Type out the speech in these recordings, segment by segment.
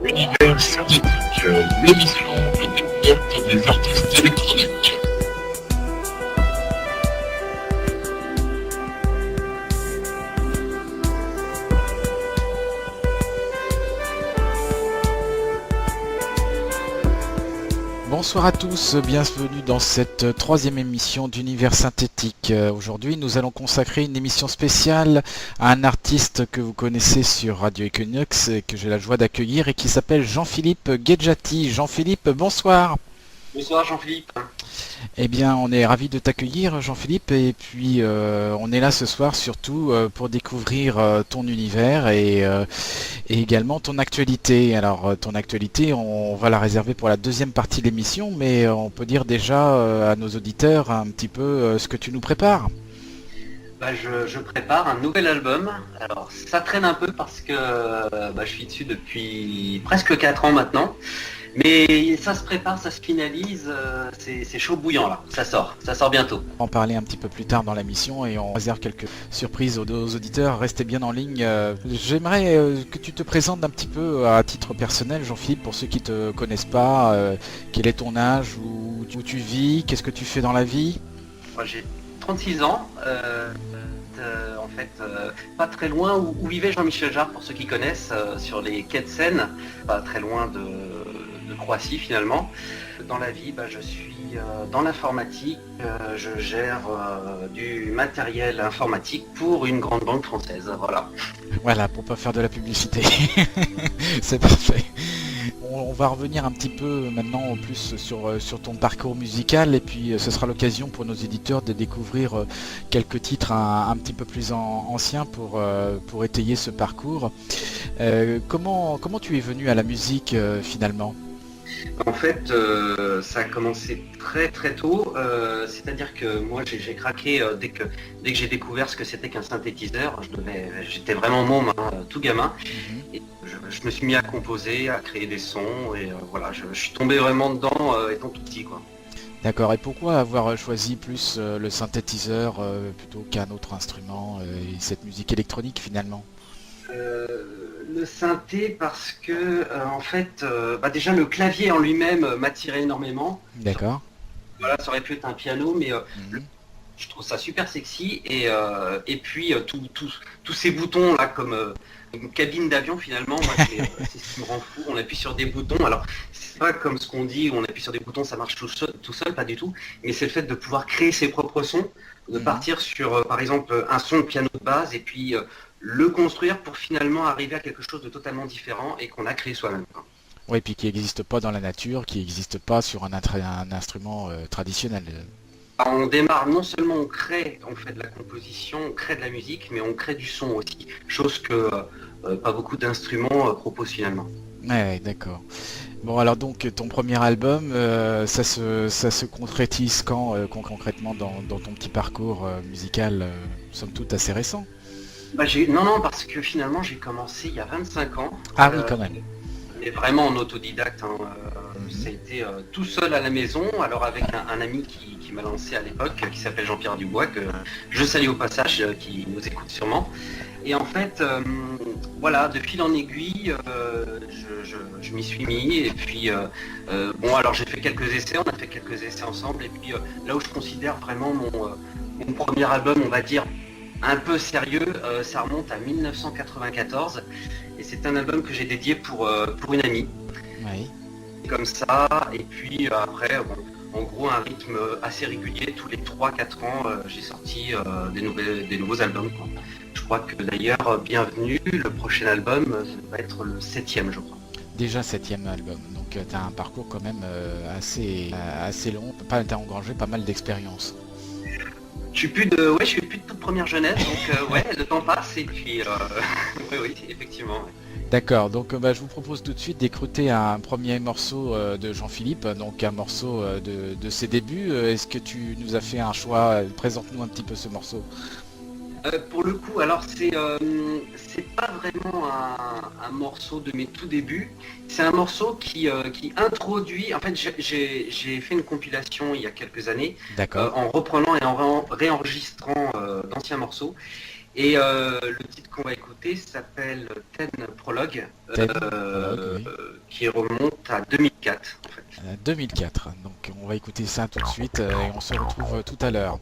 Univers synthétique, l'émission et découverte des artistes électroniques. Bonsoir à tous, bienvenue dans cette troisième émission d'Univers synthétique. Aujourd'hui, nous allons consacrer une émission spéciale à un artiste que vous connaissez sur Radio Equinox et que j'ai la joie d'accueillir et qui s'appelle Jean-Philippe Guedjati. Jean-Philippe, bonsoir. Bonsoir Jean-Philippe. Eh bien, on est ravis de t'accueillir Jean-Philippe et puis on est là ce soir surtout pour découvrir ton univers et également ton actualité. Alors ton actualité, on va la réserver pour la deuxième partie de l'émission, mais on peut dire déjà à nos auditeurs un petit peu ce que tu nous prépares. Je prépare un nouvel album. Alors ça traîne un peu parce que je suis dessus depuis presque 4 ans maintenant. Mais ça se prépare, ça se finalise, c'est chaud bouillant là, ça sort bientôt. On va en parler un petit peu plus tard dans la mission et on réserve quelques surprises aux auditeurs, restez bien en ligne. J'aimerais que tu te présentes un petit peu à titre personnel Jean-Philippe, pour ceux qui ne te connaissent pas, quel est ton âge, où tu vis, qu'est-ce que tu fais dans la vie? Moi j'ai 36 ans, pas très loin où vivait Jean-Michel Jarre, pour ceux qui connaissent, sur les quais de Seine, pas très loin de Croatie finalement. Dans la vie, je suis dans l'informatique, je gère du matériel informatique pour une grande banque française, voilà. Voilà, pour pas faire de la publicité. C'est parfait. On va revenir un petit peu maintenant en plus sur ton parcours musical et puis ce sera l'occasion pour nos éditeurs de découvrir quelques titres un petit peu plus anciens pour étayer ce parcours. Comment tu es venu à la musique finalement ? En fait, ça a commencé très très tôt, c'est-à-dire que moi j'ai craqué dès que j'ai découvert ce que c'était qu'un synthétiseur. J'étais vraiment môme, tout gamin, et je me suis mis à composer, à créer des sons, et voilà, je suis tombé vraiment dedans étant tout petit, quoi. D'accord, et pourquoi avoir choisi plus le synthétiseur plutôt qu'un autre instrument et cette musique électronique finalement ? Le synthé parce que déjà le clavier en lui-même m'attirait énormément. D'accord. Voilà, ça aurait pu être un piano, mais je trouve ça super sexy et puis tous ces boutons là comme une cabine d'avion finalement, moi, c'est ce qui me rend fou. On appuie sur des boutons, alors c'est pas comme ce qu'on dit, on appuie sur des boutons, ça marche tout seul, pas du tout, mais c'est le fait de pouvoir créer ses propres sons, de partir sur par exemple un son de piano de base et puis le construire pour finalement arriver à quelque chose de totalement différent et qu'on a créé soi-même. Oui, puis qui n'existe pas dans la nature, qui n'existe pas sur un instrument traditionnel. On démarre, non seulement on fait de la composition, on crée de la musique, mais on crée du son aussi, chose que pas beaucoup d'instruments proposent finalement. Ouais, d'accord. Bon, alors donc ton premier album, ça se concrétise quand concrètement dans ton petit parcours musical, somme toute assez récent? Non, parce que finalement j'ai commencé il y a 25 ans. Ah oui, quand même. Mais vraiment en autodidacte, ça a été tout seul à la maison, alors avec un ami qui m'a lancé à l'époque, qui s'appelle Jean-Pierre Dubois, que je salue au passage, qui nous écoute sûrement. Et en fait, voilà, de fil en aiguille, je m'y suis mis, et puis alors j'ai fait quelques essais, on a fait quelques essais ensemble, et puis là où je considère vraiment mon premier album, on va dire, un peu sérieux, ça remonte à 1994 et c'est un album que j'ai dédié pour une amie. Oui. Comme ça, et puis après, en gros un rythme assez régulier, tous les 3-4 ans j'ai sorti des nouveaux albums, quoi. Je crois que d'ailleurs, Bienvenue, le prochain album, va être le 7e je crois. Déjà 7e album, donc tu as un parcours quand même assez long, tu as engrangé pas mal d'expérience. Je suis plus de toute première jeunesse, donc le temps passe et puis oui, effectivement. D'accord, donc je vous propose tout de suite d'écouter un premier morceau de Jean-Philippe, donc un morceau de ses débuts. Est-ce que tu nous as fait un choix? Présente-nous un petit peu ce morceau. Pour le coup, alors c'est pas vraiment un morceau de mes tout débuts, c'est un morceau qui introduit, en fait j'ai fait une compilation il y a quelques années, en reprenant et en réenregistrant d'anciens morceaux, et le titre qu'on va écouter s'appelle Ten Prologue, Ten Prologue, oui. qui remonte à 2004 en fait. 2004. Donc on va écouter ça tout de suite et on se retrouve tout à l'heure.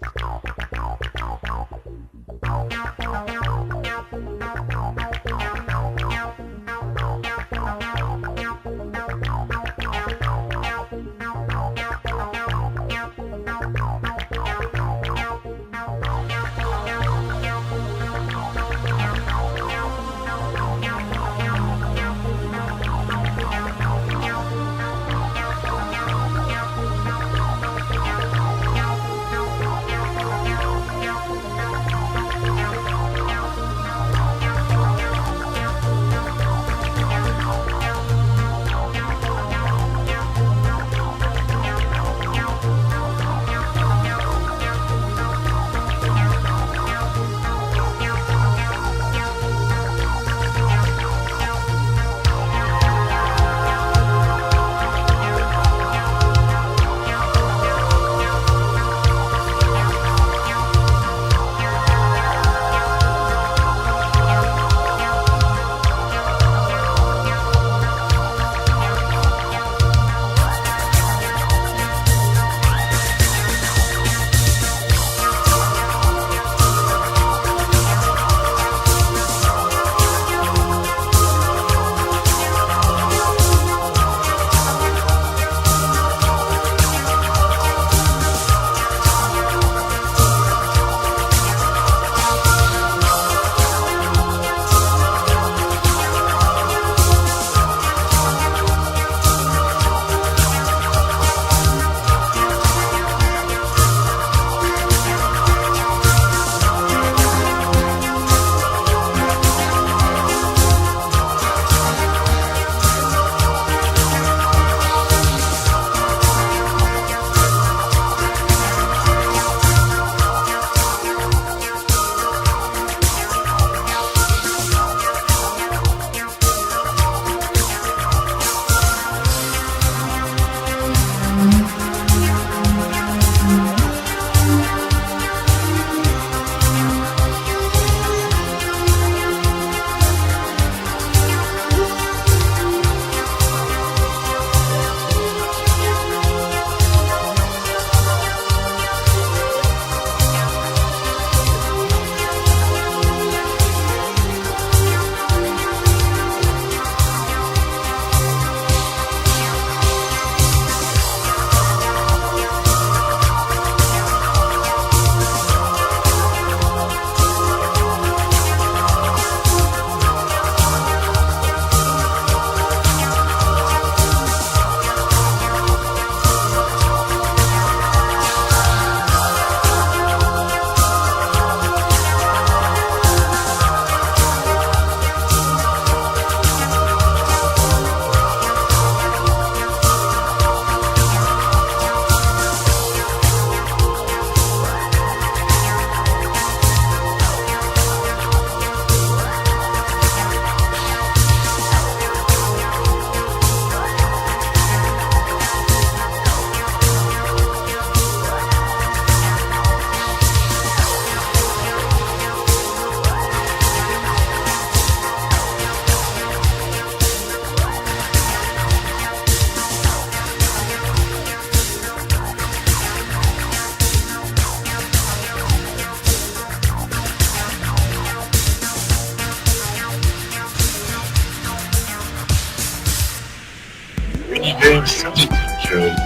Univers synthétique,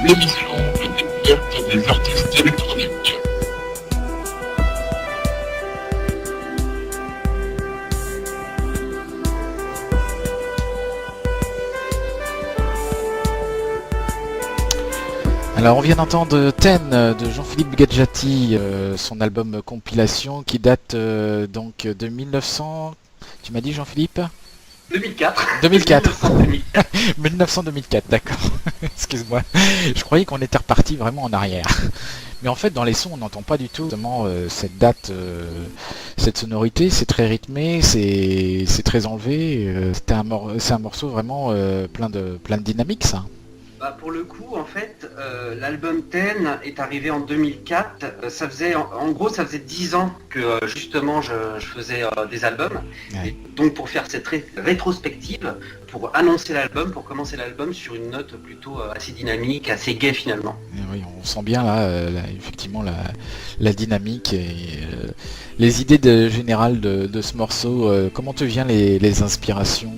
l'émission de découverte des artistes électroniques. Alors on vient d'entendre Ten de Jean-Philippe Gadjati, son album compilation qui date donc de 1900, tu m'as dit Jean-Philippe 2004. 2004. 1900-2004. 1900-2004, d'accord. Excuse-moi. Je croyais qu'on était reparti vraiment en arrière. Mais en fait, dans les sons, on n'entend pas du tout justement cette date, cette sonorité. C'est très rythmé, c'est très enlevé. C'est un morceau vraiment plein de dynamique, ça. Bah, pour le coup, en fait, l'album Ten est arrivé en 2004. Ça faisait, en gros, ça faisait 10 ans que justement je faisais des albums. Ouais. Et donc pour faire cette rétrospective, pour annoncer l'album, pour commencer l'album sur une note plutôt assez dynamique, assez gaie finalement. Et oui, on sent bien là, effectivement la dynamique et les idées générales de ce morceau. Comment te viennent les inspirations?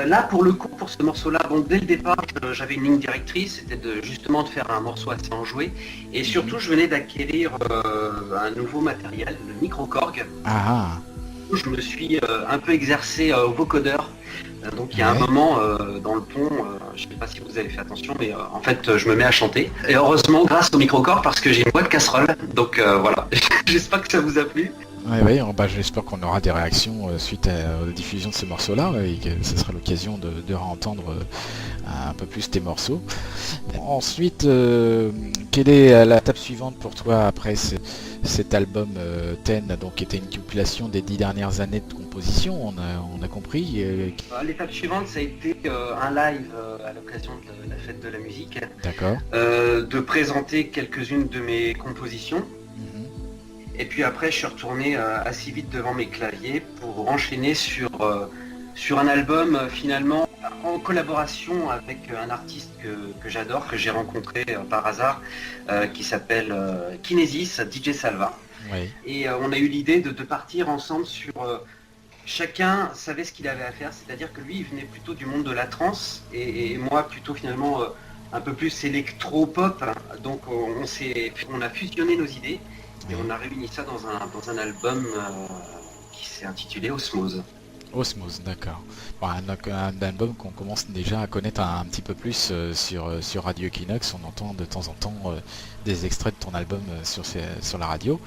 Là, pour le coup, pour ce morceau-là, bon, dès le départ, j'avais une ligne directrice, c'était justement de faire un morceau assez enjoué. Et surtout, je venais d'acquérir un nouveau matériel, le micro-Korg. Ah, Je me suis un peu exercé au vocodeur. Donc il y a un ouais. moment dans le pont, je ne sais pas si vous avez fait attention, mais en fait je me mets à chanter. Et heureusement grâce au micro-Korg parce que j'ai une boîte casserole. Donc voilà, j'espère que ça vous a plu. Ouais, ouais, bah, j'espère qu'on aura des réactions suite à la diffusion de ce morceau-là et que ce sera l'occasion de réentendre un peu plus tes morceaux. Ensuite, quelle est la tape suivante pour toi après cet album Ten, donc qui était une compilation des 10 dernières années de composition, on a compris. L'étape suivante, ça a été un live à l'occasion de la fête de la musique, D'accord. de présenter quelques-unes de mes compositions. Mhm. Et puis après, je suis retourné assez vite devant mes claviers pour enchaîner sur un album finalement en collaboration avec un artiste que j'adore, que j'ai rencontré par hasard, qui s'appelle Kinesis, DJ Salva. Ouais. Et on a eu l'idée de partir ensemble sur... chacun savait ce qu'il avait à faire, c'est-à-dire que lui, il venait plutôt du monde de la trance, et moi plutôt finalement un peu plus électro-pop. Donc on a fusionné nos idées, et on a réuni ça dans un album qui s'est intitulé Osmose. Osmose, d'accord. Bon, un album qu'on commence déjà à connaître un petit peu plus sur Radio Equinox. On entend de temps en temps des extraits de ton album sur la radio.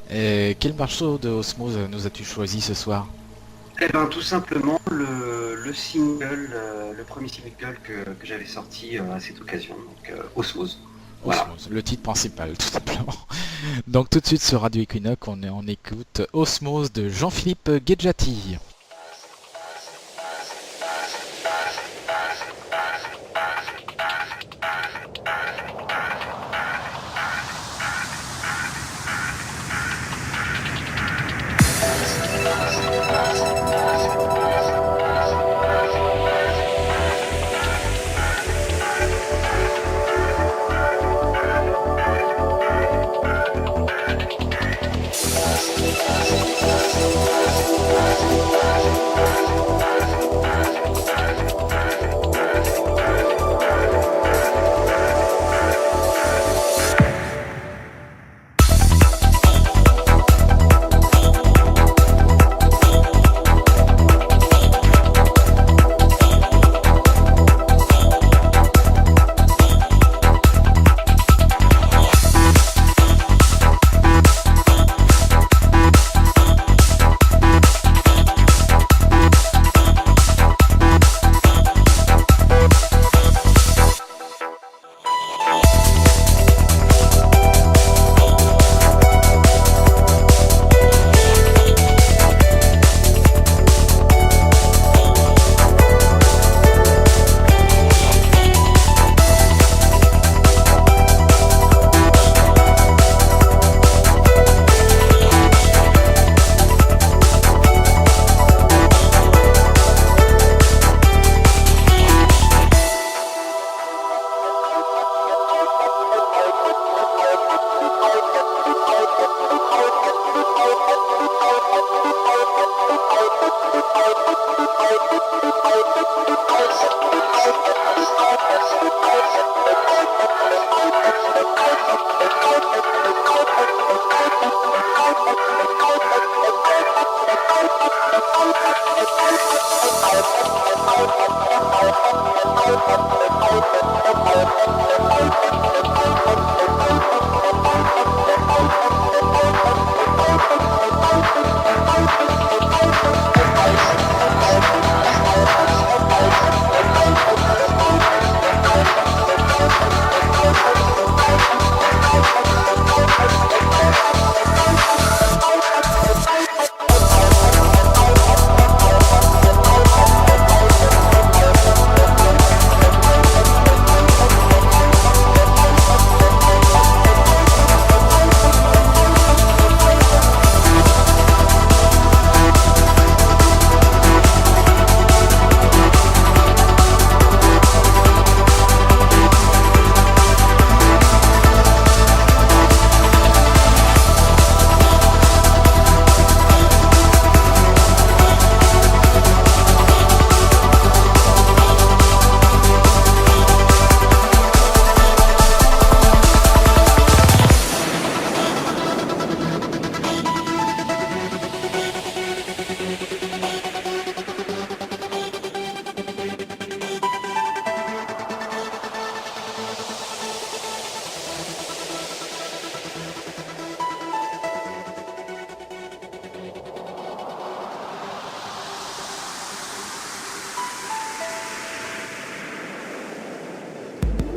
Quel morceau de Osmose nous as-tu choisi ce soir? Eh ben tout simplement le single, le premier single que j'avais sorti à cette occasion, donc Osmose. Voilà. Osmose, le titre principal, tout simplement. Donc tout de suite sur Radio Equinox, on écoute Osmose de Jean-Philippe Guedjati.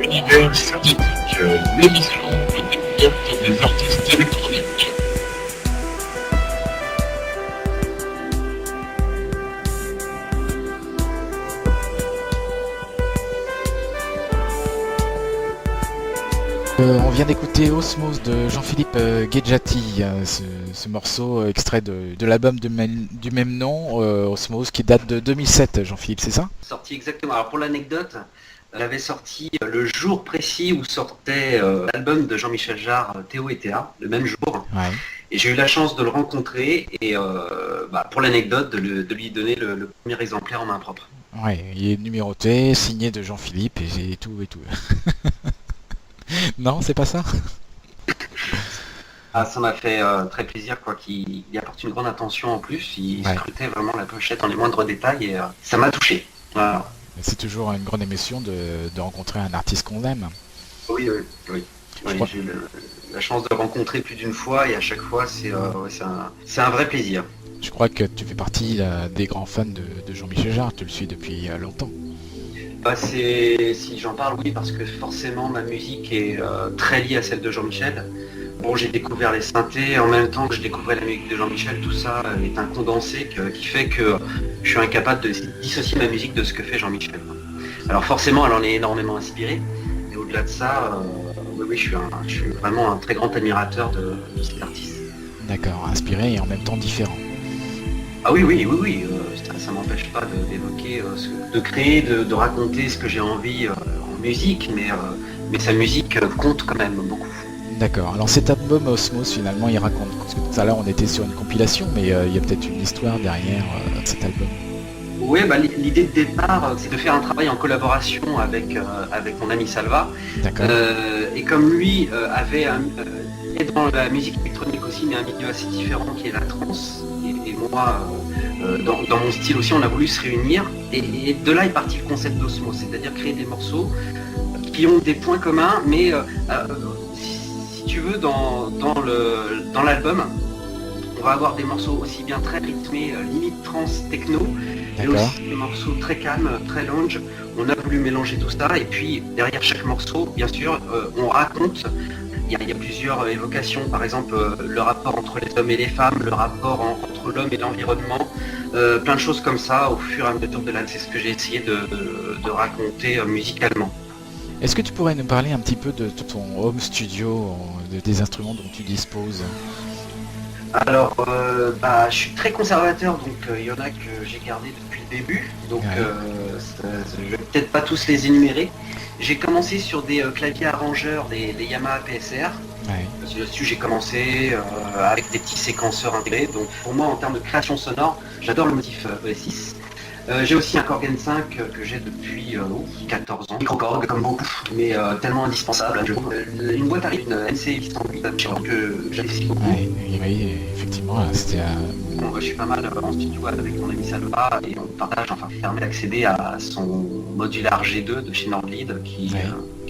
Univers synthétique, l'émission découverte des artistes électroniques. On vient d'écouter Osmose de Jean-Philippe Guedjati, ce morceau extrait de l'album du même nom, Osmose, qui date de 2007, Jean-Philippe, c'est ça? Sorti exactement. Alors pour l'anecdote, elle avait sorti le jour précis où sortait l'album de Jean-Michel Jarre, Théo et Théa, le même jour. Ouais. Et j'ai eu la chance de le rencontrer et pour l'anecdote, de lui donner le premier exemplaire en main propre. Ouais, il est numéroté, signé de Jean-Philippe et tout et tout. Non, c'est pas ça? Ah, ça m'a fait très plaisir qu'il y apporte une grande attention en plus. Il scrutait vraiment la pochette dans les moindres détails et ça m'a touché. Voilà. C'est toujours une grande émotion de rencontrer un artiste qu'on aime. Oui. J'ai eu la chance de le rencontrer plus d'une fois et à chaque fois c'est un vrai plaisir. Je crois que tu fais partie des grands fans de Jean-Michel Jarre, tu le suis depuis longtemps. Si j'en parle, oui, parce que forcément ma musique est très liée à celle de Jean-Michel. Bon, j'ai découvert les synthés en même temps que je découvrais la musique de Jean-Michel, tout ça est un condensé qui fait que je suis incapable de dissocier ma musique de ce que fait Jean-Michel. Alors forcément, elle en est énormément inspirée, et au-delà de ça, oui, je suis vraiment un très grand admirateur de cet artiste. D'accord, inspiré et en même temps différent. Ah oui, ça m'empêche pas d'évoquer, de créer, de raconter ce que j'ai envie en musique, mais sa musique compte quand même beaucoup. D'accord, alors cet album Osmose finalement il raconte, parce que tout à l'heure on était sur une compilation, mais il y a peut-être une histoire derrière cet album. Oui, l'idée de départ c'est de faire un travail en collaboration avec mon ami Salva. D'accord. Et comme lui est dans la musique électronique aussi, mais un milieu assez différent qui est la trance, et moi dans mon style aussi on a voulu se réunir, et de là est parti le concept d'Osmose, c'est-à-dire créer des morceaux qui ont des points communs, mais si tu veux dans l'album on va avoir des morceaux aussi bien très rythmés, limite trance techno, et aussi des morceaux très calmes, très lounge. On a voulu mélanger tout ça, et puis derrière chaque morceau, bien sûr, on raconte. Il y a plusieurs évocations, par exemple le rapport entre les hommes et les femmes, le rapport entre l'homme et l'environnement, plein de choses comme ça au fur et à mesure de l'année. C'est ce que j'ai essayé de raconter musicalement. Est-ce que tu pourrais nous parler un petit peu de ton home studio, des instruments dont tu disposes? Alors, je suis très conservateur, donc il y en a que j'ai gardé depuis le début, donc je vais peut-être pas tous les énumérer. J'ai commencé sur des claviers arrangeurs, des Yamaha PSR. Ouais. Dessus j'ai commencé avec des petits séquenceurs intégrés, donc pour moi en termes de création sonore, j'adore le motif ES6. J'ai aussi un Korg N5 que j'ai depuis 14 ans, micro-Korg comme beaucoup, mais tellement indispensable. Une boîte arrive, une NC 808 que j'apprécie beaucoup. Oui, effectivement, c'était... Bon, je suis pas mal en studio avec mon ami Salva et on partage, qui permet d'accéder à son modular G2 de chez Nordlead qui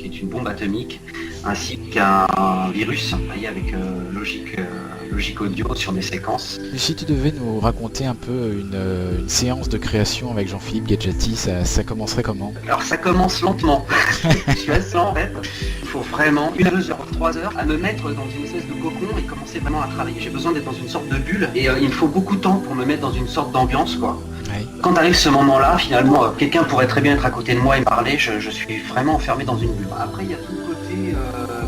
est une bombe atomique, ainsi qu'un virus avec Logic Audio sur des séquences. Et si tu devais nous raconter un peu une séance de création avec Jean-Philippe Guedjati, ça commencerait comment? Alors ça commence lentement. Je suis assez lent en fait. Il faut vraiment 1 heure, 2 heures, 3 heures à me mettre dans une espèce de cocon et commencer vraiment à travailler. J'ai besoin d'être dans une sorte de bulle et il me faut beaucoup de temps pour me mettre dans une sorte d'ambiance quoi. Ouais. Quand arrive ce moment-là, finalement, quelqu'un pourrait très bien être à côté de moi et me parler, je suis vraiment enfermé dans une bulle. Après il y a tout le côté,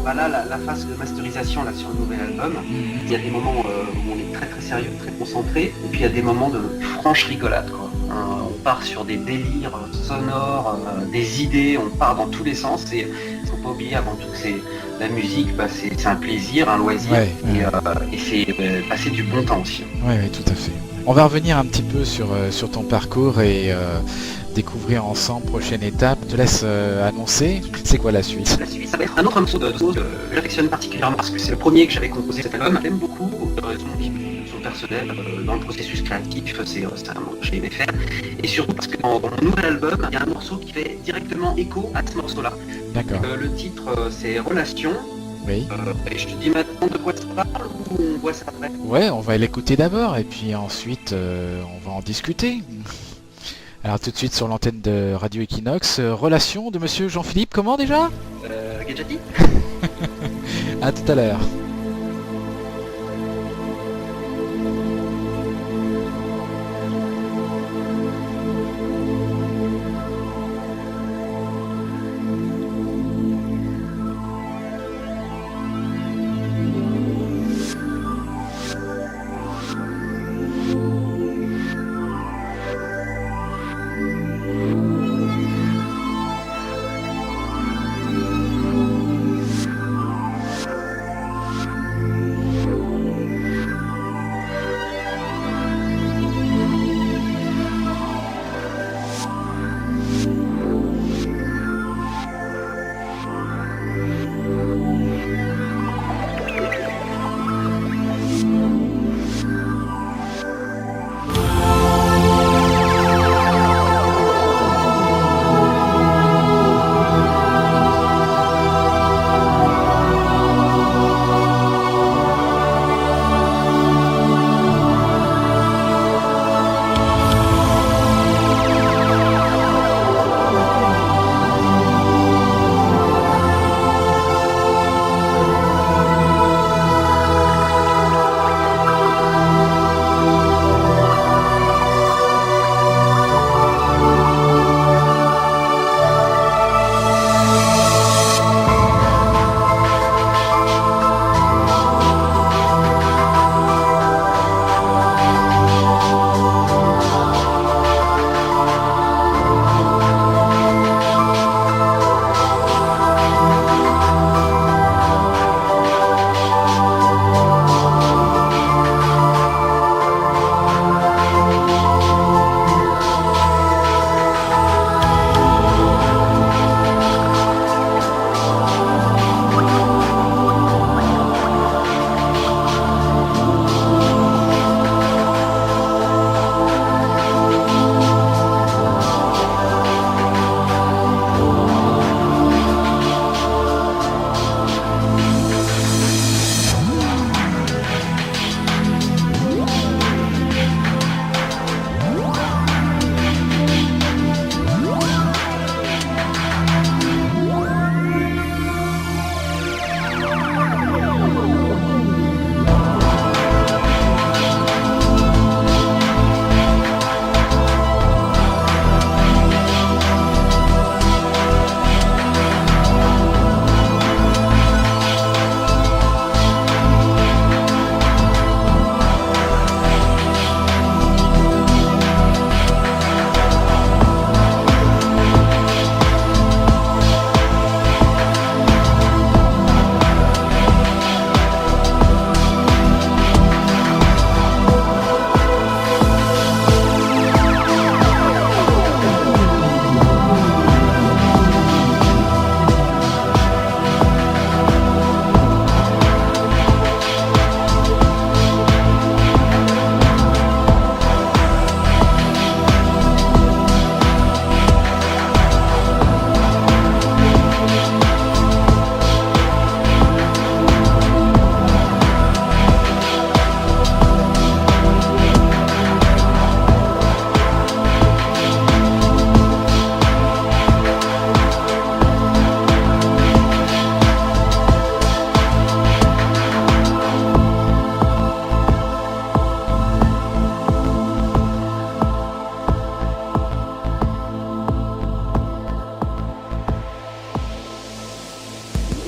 la phase de masterisation là, sur le nouvel album. Il y a des moments où on est très très sérieux, très concentré, et puis il y a des moments de franche rigolade quoi. On part sur des délires sonores, des idées, on part dans tous les sens et il ne faut pas oublier avant tout que c'est la musique, c'est un plaisir, un loisir et c'est passer du bon temps aussi. Oui, tout à fait. On va revenir un petit peu sur ton parcours et découvrir ensemble prochaine étape. Je te laisse annoncer, c'est quoi la suite? La suite, ça va être un autre morceau de que j'affectionne particulièrement parce que c'est le premier que j'avais composé cet album. J'aime beaucoup son personnel dans le processus créatif, c'est un morceau que j'ai aimé faire. Et surtout parce que dans mon nouvel album, il y a un morceau qui fait directement écho à ce morceau-là. D'accord. Le titre, c'est Relation. Oui. Et je te dis maintenant de quoi ça parle ou on voit ça après? Ouais, on va l'écouter d'abord et puis ensuite on va en discuter. Alors tout de suite sur l'antenne de Radio Equinox, relation de monsieur Jean-Philippe, comment déjà? Gadgety. À tout à l'heure.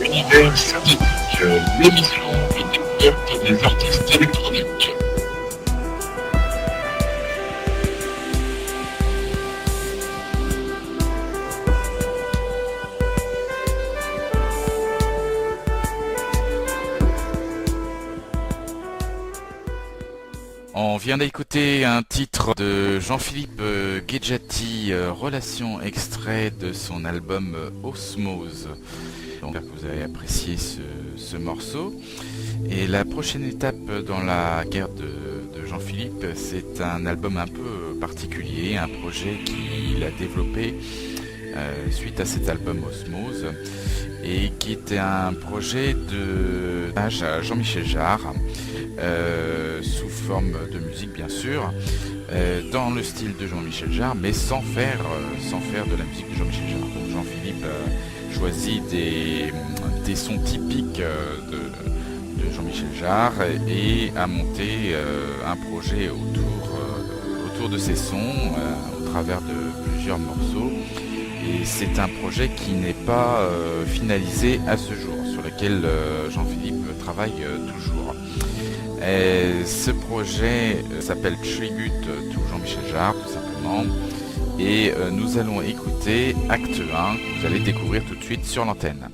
Univers synthétique, l'émission et découverte des artistes électroniques. On vient d'écouter un titre de Jean-Philippe Gadgety, Relation, extrait de son album Osmose. Donc j'espère que vous avez apprécié ce morceau. Et la prochaine étape dans la guerre de Jean-Philippe, c'est un album un peu particulier, un projet qu'il a développé suite à cet album Osmose, et qui était un projet de hommage à Jean-Michel Jarre, sous forme de musique bien sûr, dans le style de Jean-Michel Jarre, mais sans faire de la musique de Jean-Michel Jarre. Donc Jean-Philippe choisit des sons typiques de Jean-Michel Jarre et a monté un projet autour de ces sons au travers de plusieurs morceaux. Et c'est un projet qui n'est pas finalisé à ce jour, sur lequel Jean-Philippe travaille toujours. Ce projet s'appelle Tribute to Jean-Michel Jarre, tout simplement. Et nous allons écouter Acte 1, que vous allez découvrir tout de suite sur l'antenne.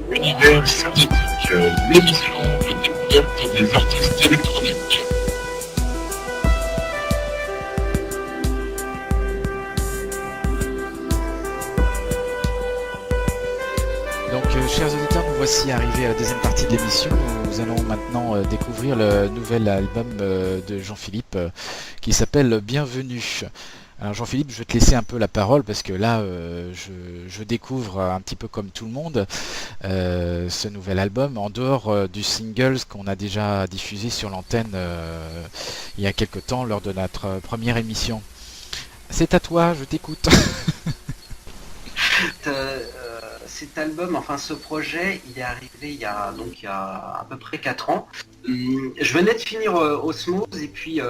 Univers synthétique, l'émission de découverte des artistes électroniques. Donc, chers auditeurs, nous voici arrivés à la deuxième partie de l'émission. Nous allons maintenant découvrir le nouvel album de Jean-Philippe qui s'appelle Bienvenue. Alors Jean-Philippe, je vais te laisser un peu la parole parce que là, je découvre un petit peu comme tout le monde ce nouvel album en dehors du single qu'on a déjà diffusé sur l'antenne il y a quelque temps lors de notre première émission. C'est à toi, je t'écoute. cet album, enfin ce projet, il est arrivé il y a à peu près 4 ans. Je venais de finir Osmose et puis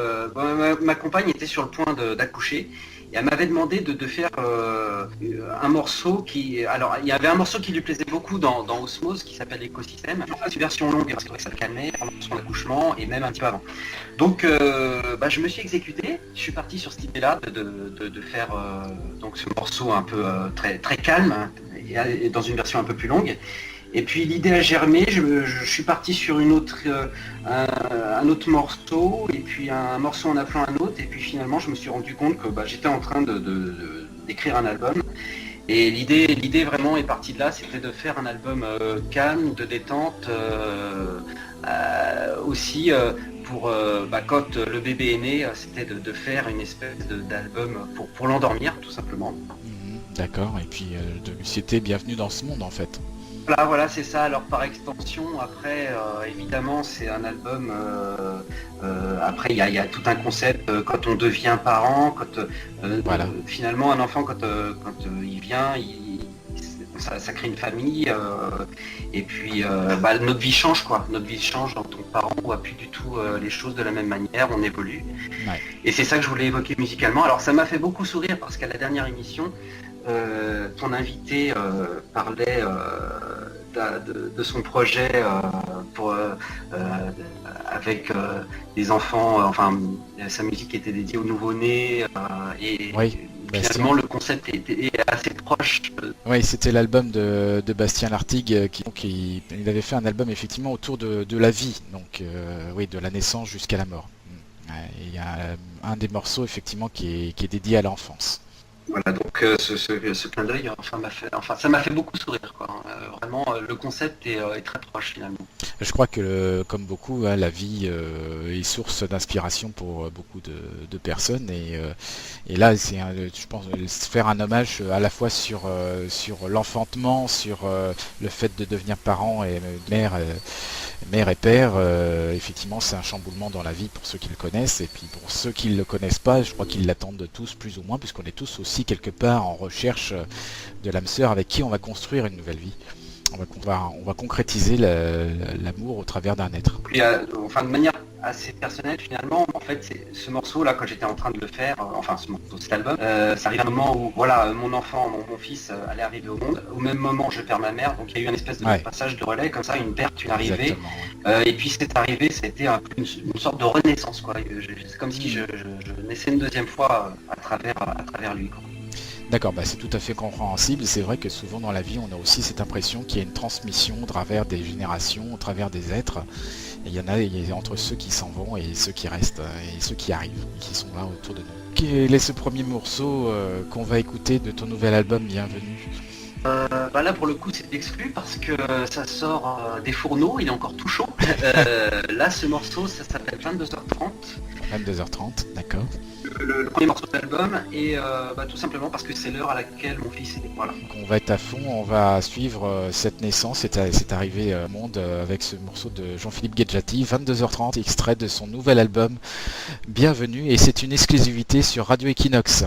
ma compagne était sur le point d'accoucher. Et elle m'avait demandé de faire un morceau qui... Alors, il y avait un morceau qui lui plaisait beaucoup dans Osmose qui s'appelle Écosystème. Enfin, c'est une version longue parce que ça le calmait pendant son accouchement et même un petit peu avant. Donc, je me suis exécuté. Je suis parti sur cette idée-là de faire donc ce morceau un peu très, très calme et dans une version un peu plus longue. Et puis l'idée a germé, je suis parti sur un autre morceau, et puis un morceau en appelant un autre, et puis finalement je me suis rendu compte que j'étais en train d'écrire un album. Et l'idée vraiment est partie de là, c'était de faire un album calme, de détente, aussi pour quand le bébé est né, c'était de faire une espèce d'album pour l'endormir tout simplement. D'accord, et puis de lui souhaiter bienvenue dans ce monde en fait. Voilà, c'est ça. Alors par extension, après, évidemment, c'est un album. Après, il y a tout un concept quand on devient parent, quand finalement un enfant, quand il vient, ça crée une famille. Et puis, notre vie change, quoi. Notre vie change en tant que parent. On voit plus du tout les choses de la même manière. On évolue. Ouais. Et c'est ça que je voulais évoquer musicalement. Alors, ça m'a fait beaucoup sourire parce qu'à la dernière émission. Ton invité parlait de son projet avec des enfants, sa musique était dédiée aux nouveau-nés et finalement le concept est assez proche. Oui, c'était l'album de Bastien Lartigue il avait fait un album effectivement autour de la vie, donc de la naissance jusqu'à la mort. Il y a un des morceaux effectivement qui est dédié à l'enfance. Voilà, donc ce clin d'œil, ça m'a fait beaucoup sourire, quoi. Vraiment, le concept est très proche finalement. Je crois que, comme beaucoup, la vie est source d'inspiration pour beaucoup de personnes, et là, je pense, faire un hommage à la fois sur l'enfantement, sur le fait de devenir parent et mère et père, effectivement c'est un chamboulement dans la vie pour ceux qui le connaissent, et puis pour ceux qui ne le connaissent pas, je crois qu'ils l'attendent tous plus ou moins, puisqu'on est tous aussi quelque part en recherche de l'âme sœur avec qui on va construire une nouvelle vie. On va concrétiser l'amour au travers d'un être. Puis, de manière assez personnelle finalement, en fait, c'est ce morceau là, quand j'étais en train de le faire, cet album, ça arrive à un moment où mon enfant, mon fils allait arriver au monde. Au même moment, je perds ma mère, donc il y a eu une espèce de passage de relais comme ça, une perte, une arrivée. Et puis cette arrivée, c'était une sorte de renaissance, quoi. C'est comme si je naissais une deuxième fois à travers lui, quoi. D'accord, c'est tout à fait compréhensible. C'est vrai que souvent dans la vie, on a aussi cette impression qu'il y a une transmission au travers des générations, au travers des êtres. Et il y a entre ceux qui s'en vont et ceux qui restent, et ceux qui arrivent, et qui sont là autour de nous. Quel est ce premier morceau qu'on va écouter de ton nouvel album Bienvenue ? Là pour le coup c'est exclu parce que ça sort des fourneaux, il est encore tout chaud. Là ce morceau ça s'appelle 22h30. 22h30, d'accord. Le premier morceau de l'album, et tout simplement parce que c'est l'heure à laquelle mon fils est né. Voilà. Donc on va être à fond, on va suivre cette naissance, cette arrivée au monde avec ce morceau de Jean-Philippe Guedjati, 22h30, extrait de son nouvel album Bienvenue, et c'est une exclusivité sur Radio Equinox.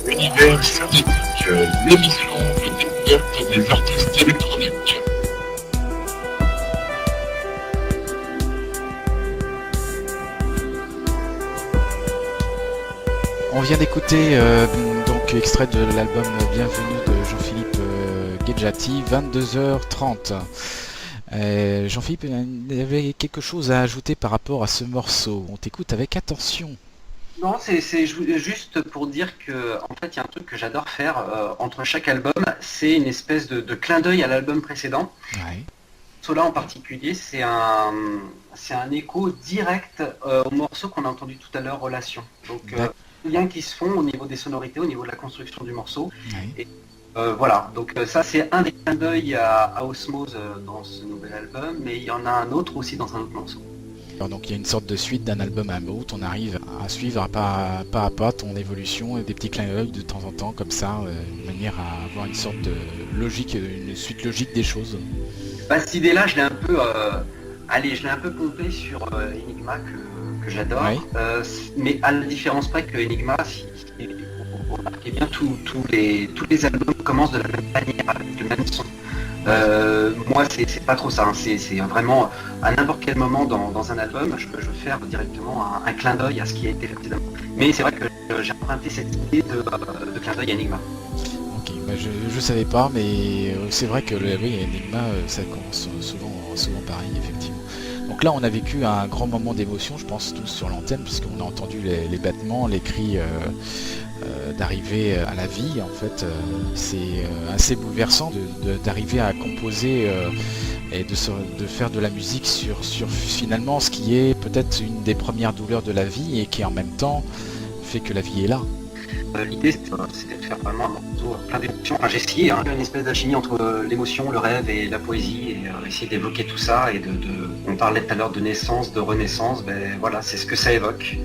Univers Scientifique, l'émission de découverte des artistes électroniques. On vient d'écouter donc extrait de l'album Bienvenue de Jean-Philippe Gedjati, 22h30. Jean-Philippe, il y avait quelque chose à ajouter par rapport à ce morceau. On t'écoute avec attention. Non, c'est juste pour dire que en fait il y a un truc que j'adore faire entre chaque album, c'est une espèce de clin d'œil à l'album précédent. Ouais. Cela en particulier, c'est un écho direct au morceau qu'on a entendu tout à l'heure, Relation. Donc liens qui se font au niveau des sonorités, au niveau de la construction du morceau. Ouais. Et, voilà, donc ça c'est un des clins d'œil à Osmose dans ce nouvel album, mais il y en a un autre aussi dans un autre morceau. Alors, donc il y a une sorte de suite d'un album à un autre, on arrive à suivre pas à pas ton évolution et des petits clins d'œil de temps en temps comme ça, de manière à avoir une sorte de logique, une suite logique des choses. Bah, cette idée-là, je l'ai un peu pompé sur Enigma que j'adore, Ouais. mais à la différence près que Enigma, si vous remarquez bien, tous les albums commencent de la même manière, avec le même son. Moi, c'est pas trop ça, hein. C'est vraiment à n'importe quel moment dans un album, je peux faire directement un clin d'œil à ce qui a été fait précédemment. Mais c'est vrai que j'ai emprunté cette idée de clin d'œil à Enigma. Ok, bah je savais pas, mais c'est vrai que oui, Enigma, ça commence souvent pareil, effectivement. Donc là, on a vécu un grand moment d'émotion, je pense tous sur l'antenne, puisqu'on a entendu les battements, les cris d'arriver à la vie. En fait, c'est assez bouleversant d'arriver à composer et de faire de la musique sur finalement ce qui est peut-être une des premières douleurs de la vie et qui en même temps fait que la vie est là. L'idée c'était de faire vraiment un morceau plein d'émotions. Enfin, j'ai essayé une espèce d'alchimie entre l'émotion, le rêve et la poésie et essayer d'évoquer tout ça et on parlait tout à l'heure de naissance, de renaissance, ben voilà, c'est ce que ça évoque.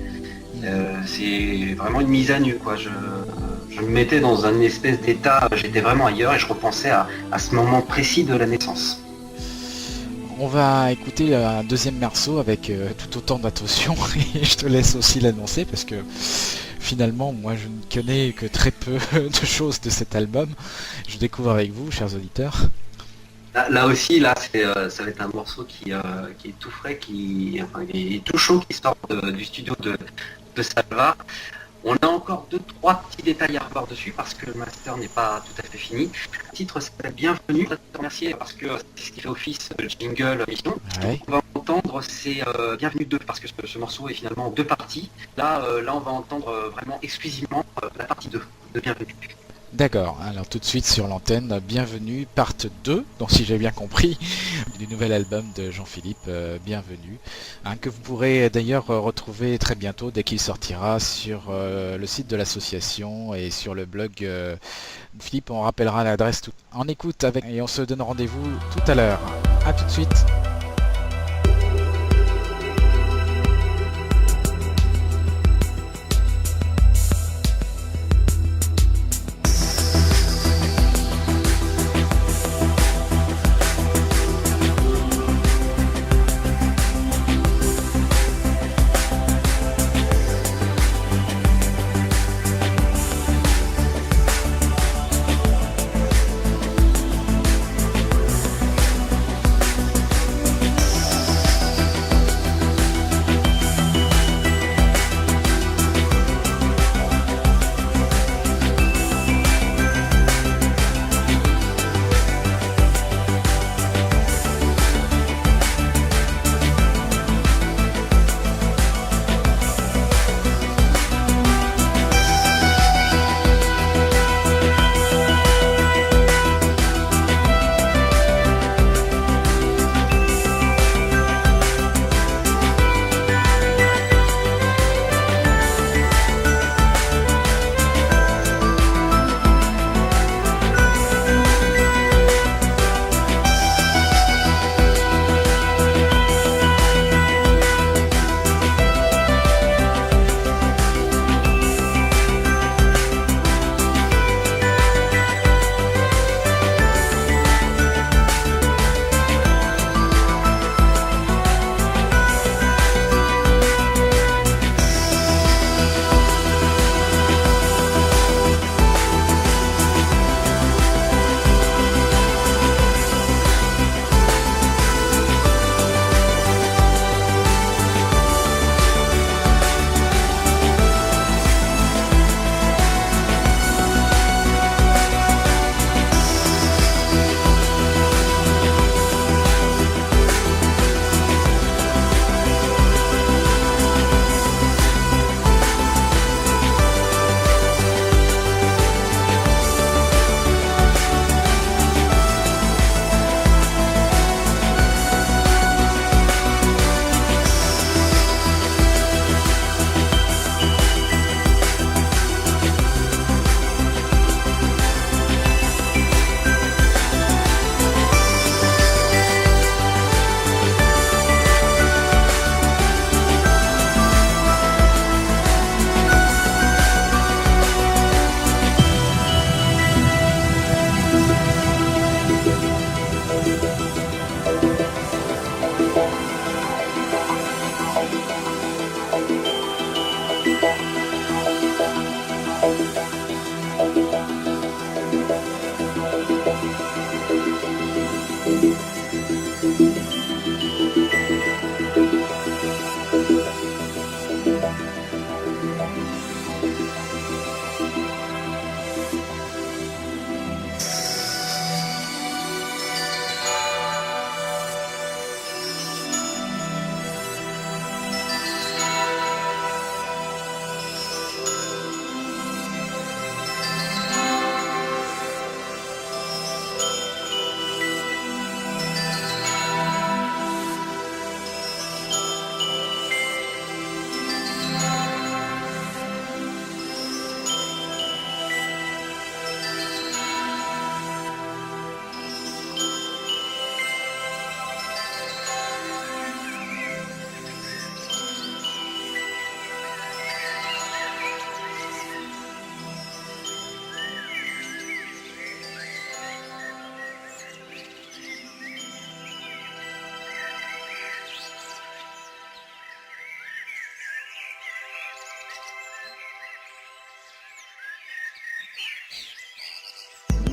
C'est vraiment une mise à nu, quoi. Je me mettais dans un espèce d'état, j'étais vraiment ailleurs et je repensais à ce moment précis de la naissance. On va écouter un deuxième morceau avec tout autant d'attention et je te laisse aussi l'annoncer parce que finalement moi je ne connais que très peu de choses de cet album. Je découvre avec vous, chers auditeurs. Là aussi, ça va être un morceau qui est tout frais, qui est tout chaud, qui sort du studio de Salva. On a encore 2-3 petits détails à revoir dessus parce que le master n'est pas tout à fait fini. Le titre s'appelle Bienvenue. Je te remercier parce que c'est ce qui fait office de jingle émission. Ouais. On va entendre c'est Bienvenue 2 parce que ce morceau est finalement en 2 parties. Là, on va entendre vraiment exclusivement la partie 2 de Bienvenue. D'accord, alors tout de suite sur l'antenne, bienvenue, part 2, donc si j'ai bien compris, du nouvel album de Jean-Philippe, Bienvenue, que vous pourrez d'ailleurs retrouver très bientôt dès qu'il sortira sur le site de l'association et sur le blog Philippe, on rappellera l'adresse tout. On écoute et on se donne rendez-vous tout à l'heure. A tout de suite.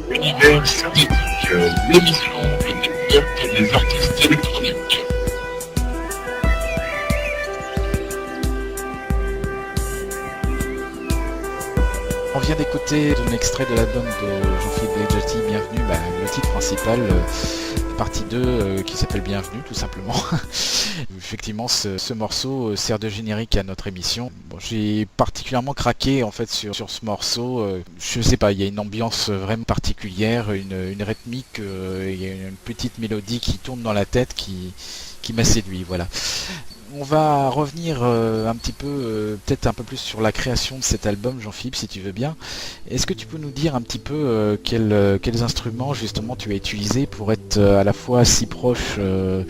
Univers synthétique, l'émission découverte des artistes électroniques. On vient d'écouter un extrait de l'album de Jean-Philippe Leggiati, Bienvenue, le titre principal, partie 2, qui s'appelle Bienvenue tout simplement. Effectivement, ce morceau sert de générique à notre émission. Bon, j'ai particulièrement craqué en fait sur ce morceau. Je sais pas, il y a une ambiance vraiment particulière, une rythmique, il y a une petite mélodie qui tourne dans la tête qui m'a séduit. Voilà. On va revenir un petit peu, peut-être un peu plus sur la création de cet album, Jean-Philippe, si tu veux bien. Est-ce que tu peux nous dire un petit peu quels instruments justement tu as utilisés pour être à la fois si proche, on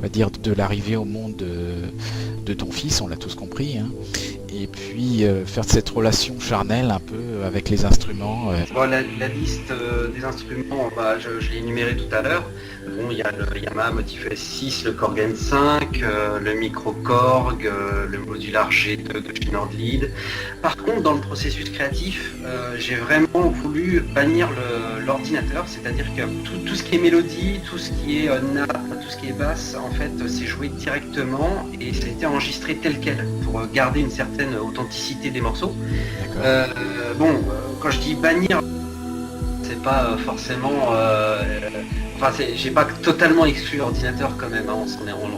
va dire, de l'arrivée au monde de ton fils, on l'a tous compris, hein, et puis faire cette relation charnelle un peu avec les instruments. Bon, la liste des instruments, je l'ai énuméré tout à l'heure. Bon, il y a le Yamaha Motif S6, le Korg N5, le micro Korg, le modular G2 de chez Nordlead. Par contre, dans le processus créatif, j'ai vraiment voulu bannir l'ordinateur, c'est-à-dire que tout ce qui est mélodie, tout ce qui est nappe, tout ce qui est basse, en fait, c'est joué directement et ça a été enregistré tel quel pour garder une certaine authenticité des morceaux. Quand je dis bannir, c'est pas forcément... j'ai pas totalement exclu l'ordinateur quand même, hein. On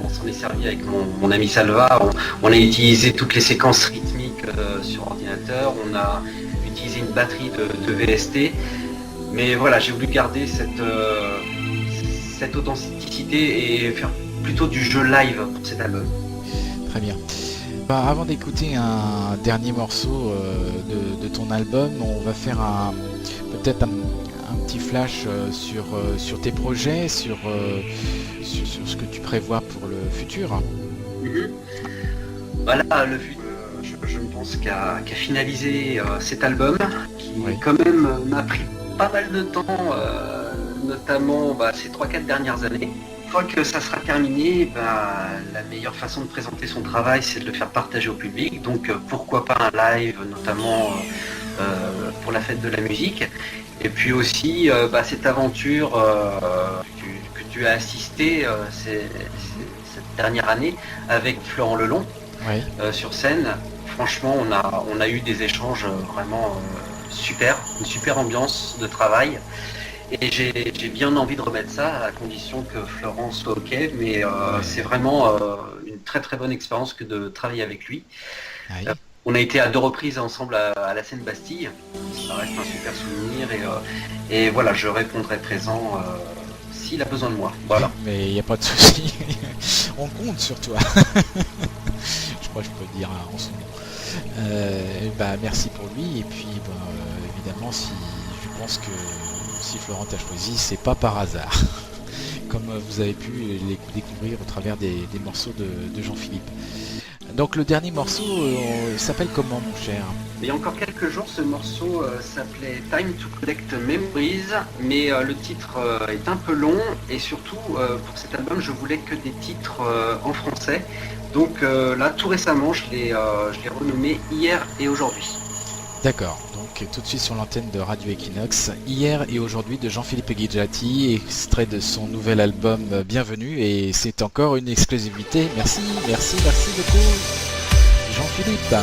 s'en est servi avec mon ami Salva, on a utilisé toutes les séquences rythmiques sur ordinateur, on a utilisé une batterie de VST, mais voilà, j'ai voulu garder cette authenticité et faire plutôt du jeu live pour cet album. Très bien. Avant d'écouter un dernier morceau de ton album, on va faire peut-être un petit flash sur tes projets, sur ce que tu prévois pour le futur. Voilà, le futur, je pense qu'à finaliser cet album, qui quand même m'a pris pas mal de temps, notamment ces 3-4 dernières années. Une fois que ça sera terminé, la meilleure façon de présenter son travail, c'est de le faire partager au public. Donc pourquoi pas un live, notamment pour la fête de la musique. Et puis aussi cette aventure que tu as assisté cette dernière année avec Florent Lelon sur scène. Franchement, on a eu des échanges vraiment super, une super ambiance de travail. Et j'ai bien envie de remettre ça à condition que Florent soit OK, mais c'est vraiment une très très bonne expérience que de travailler avec lui. On a été à 2 reprises ensemble à la scène Bastille, ça reste un super souvenir et voilà, je répondrai présent s'il a besoin de moi. Voilà. Mais il n'y a pas de souci, on compte sur toi. Je crois que je peux le dire en son nom. Merci pour lui et puis évidemment je pense que si Florent t'a choisi, c'est pas par hasard, comme vous avez pu les découvrir au travers des morceaux de Jean-Philippe. Donc le dernier morceau s'appelle comment, mon cher? Il y a encore quelques jours, ce morceau s'appelait Time to Collect Memories, mais le titre est un peu long et surtout pour cet album, je voulais que des titres en français. Donc là, tout récemment, je l'ai renommé Hier et Aujourd'hui. D'accord, donc tout de suite sur l'antenne de Radio Equinox, Hier et Aujourd'hui de Jean-Philippe Leggiati, extrait de son nouvel album Bienvenue, et c'est encore une exclusivité. Merci beaucoup Jean-Philippe.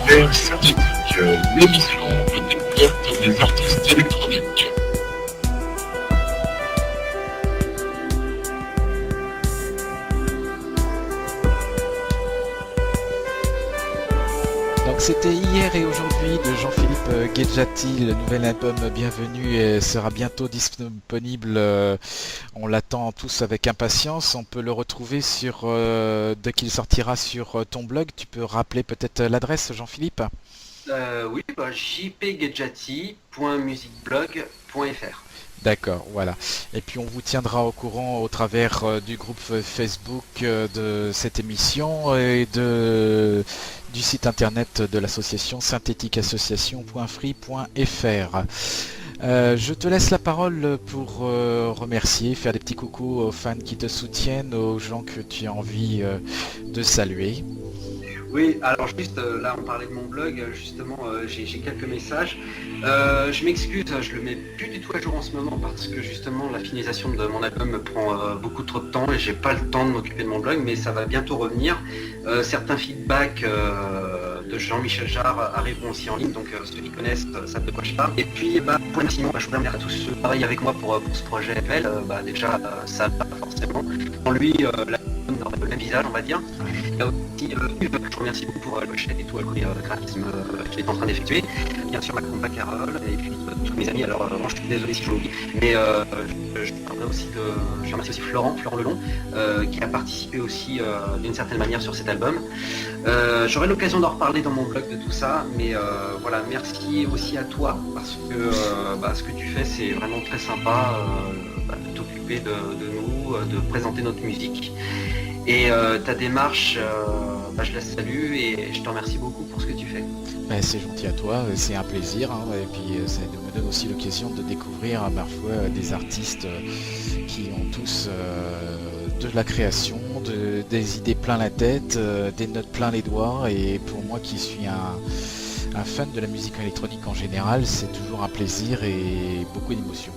Univers synthétique, l'émission de découverte des artistes électroniques. Donc c'était hier et aujourd'hui de Jean-Philippe Guedjati. Le nouvel album Bienvenue sera bientôt disponible. On l'attend tous avec impatience. On peut le retrouver dès qu'il sortira sur ton blog. Tu peux rappeler peut-être l'adresse, Jean-Philippe? Oui, jpguedjati.musicblog.fr. D'accord, voilà. Et puis on vous tiendra au courant au travers du groupe Facebook de cette émission et du site internet de l'association synthétiqueassociation.free.fr. Je te laisse la parole pour remercier, faire des petits coucous aux fans qui te soutiennent, aux gens que tu as envie de saluer. Oui, alors juste là on parlait de mon blog, justement j'ai quelques messages. Je m'excuse, je le mets plus du tout à jour en ce moment parce que justement la finalisation de mon album me prend beaucoup trop de temps et j'ai pas le temps de m'occuper de mon blog, mais ça va bientôt revenir. Certains feedbacks de Jean-Michel Jarre arriveront aussi en ligne, donc ceux qui connaissent savent de quoi je parle. Et puis pour le sinon, je voudrais remercier à tous ceux qui travaillent avec moi pour ce projet FL. Déjà ça va forcément. En lui, le même visage on va dire. Il y a aussi je remercie beaucoup pour le chat et tout le graphisme qu'il est en train d'effectuer. Bien sûr ma compagne Carole et puis tous mes amis. Alors je suis désolé si je l'oublie, mais je remercie aussi Florent Lelon qui a participé aussi d'une certaine manière sur cet album. J'aurai l'occasion d'en reparler dans mon blog de tout ça, mais voilà, merci aussi à toi parce que ce que tu fais c'est vraiment très sympa de t'occuper de nous, de présenter notre musique. Et ta démarche, je la salue et je te remercie beaucoup pour ce que tu fais. C'est gentil à toi, c'est un plaisir, hein, et puis ça me donne aussi l'occasion de découvrir parfois des artistes qui ont tous de la création, des idées plein la tête, des notes plein les doigts, et pour moi qui suis un fan de la musique électronique en général, c'est toujours un plaisir et beaucoup d'émotion.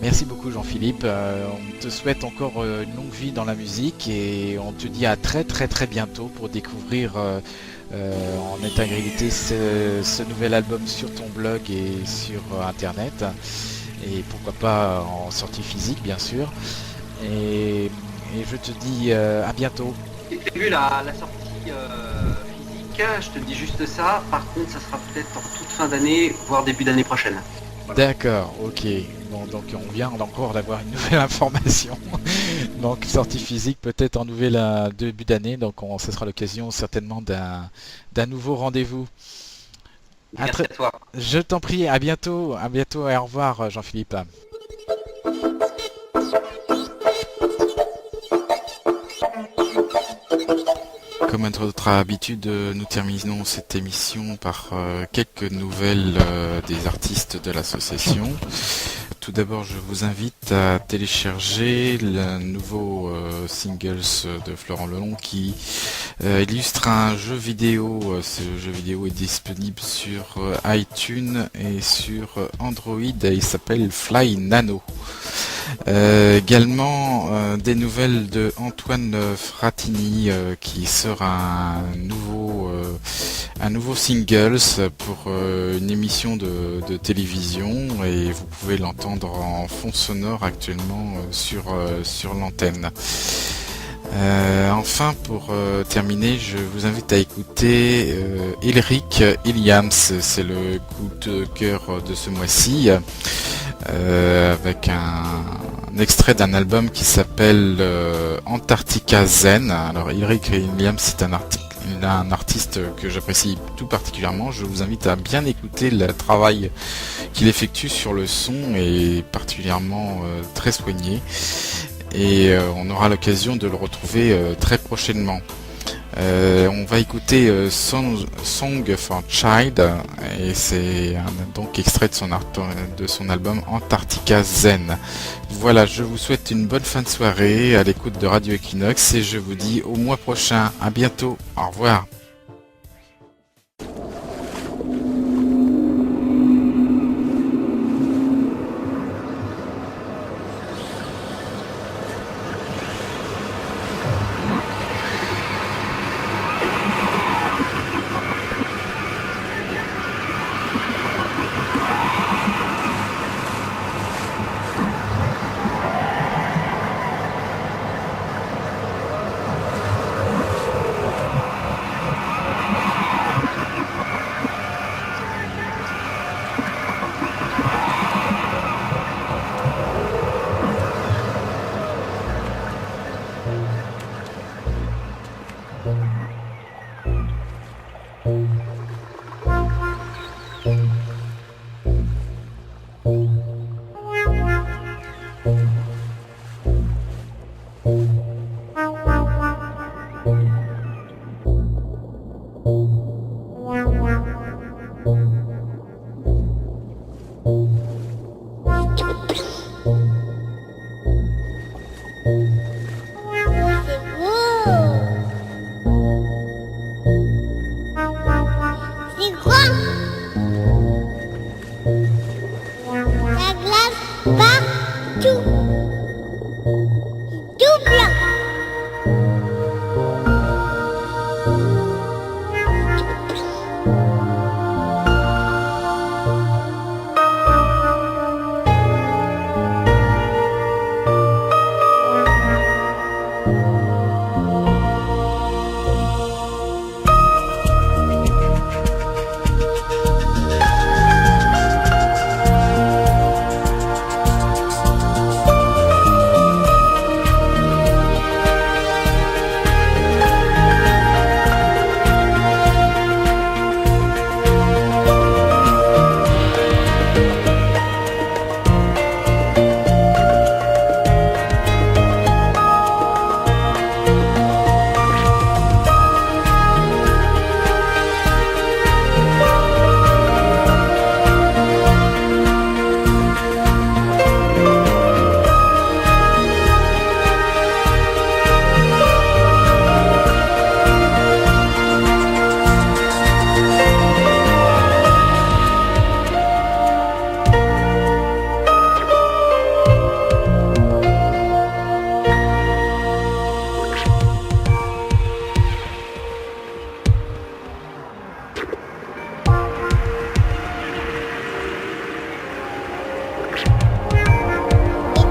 Merci beaucoup Jean-Philippe, on te souhaite encore une longue vie dans la musique et on te dit à très bientôt pour découvrir en intégralité ce nouvel album sur ton blog et sur internet et pourquoi pas en sortie physique bien sûr, et je te dis à bientôt. J'ai prévu la sortie physique, je te dis juste ça, par contre ça sera peut-être en toute fin d'année voire début d'année prochaine. Voilà. D'accord, ok. Bon, donc on vient encore d'avoir une nouvelle information. Donc sortie physique peut-être en début d'année. Donc ce sera l'occasion certainement d'un nouveau rendez-vous. Merci à toi. Je t'en prie, à bientôt et au revoir Jean-Philippe. Comme à notre habitude, nous terminons cette émission par quelques nouvelles des artistes de l'association. Tout d'abord, je vous invite à télécharger le nouveau singles de Florent Lelon qui illustre un jeu vidéo. Ce jeu vidéo est disponible sur iTunes et sur Android et il s'appelle Fly Nano. Également des nouvelles de Antoine Fratini qui sort un nouveau singles pour une émission de télévision et vous pouvez l'entendre en fond sonore actuellement sur l'antenne. Enfin, pour terminer, je vous invite à écouter Elric Iliams, c'est le coup de cœur de ce mois-ci, avec un extrait d'un album qui s'appelle Antarctica Zen. Alors Elric Iliams, c'est un artiste que j'apprécie tout particulièrement. Je vous invite à bien écouter le travail qu'il effectue sur le son, et particulièrement très soigné. Et on aura l'occasion de le retrouver très prochainement. On va écouter Song for Child et c'est donc extrait de son album Antarctica Zen. Voilà, je vous souhaite une bonne fin de soirée à l'écoute de Radio Equinox et je vous dis au mois prochain. À bientôt, au revoir. C'est grand. La glace partout. Tout blanc.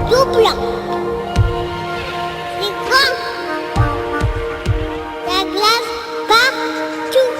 Tout blanc. C'est grand. La glace partout.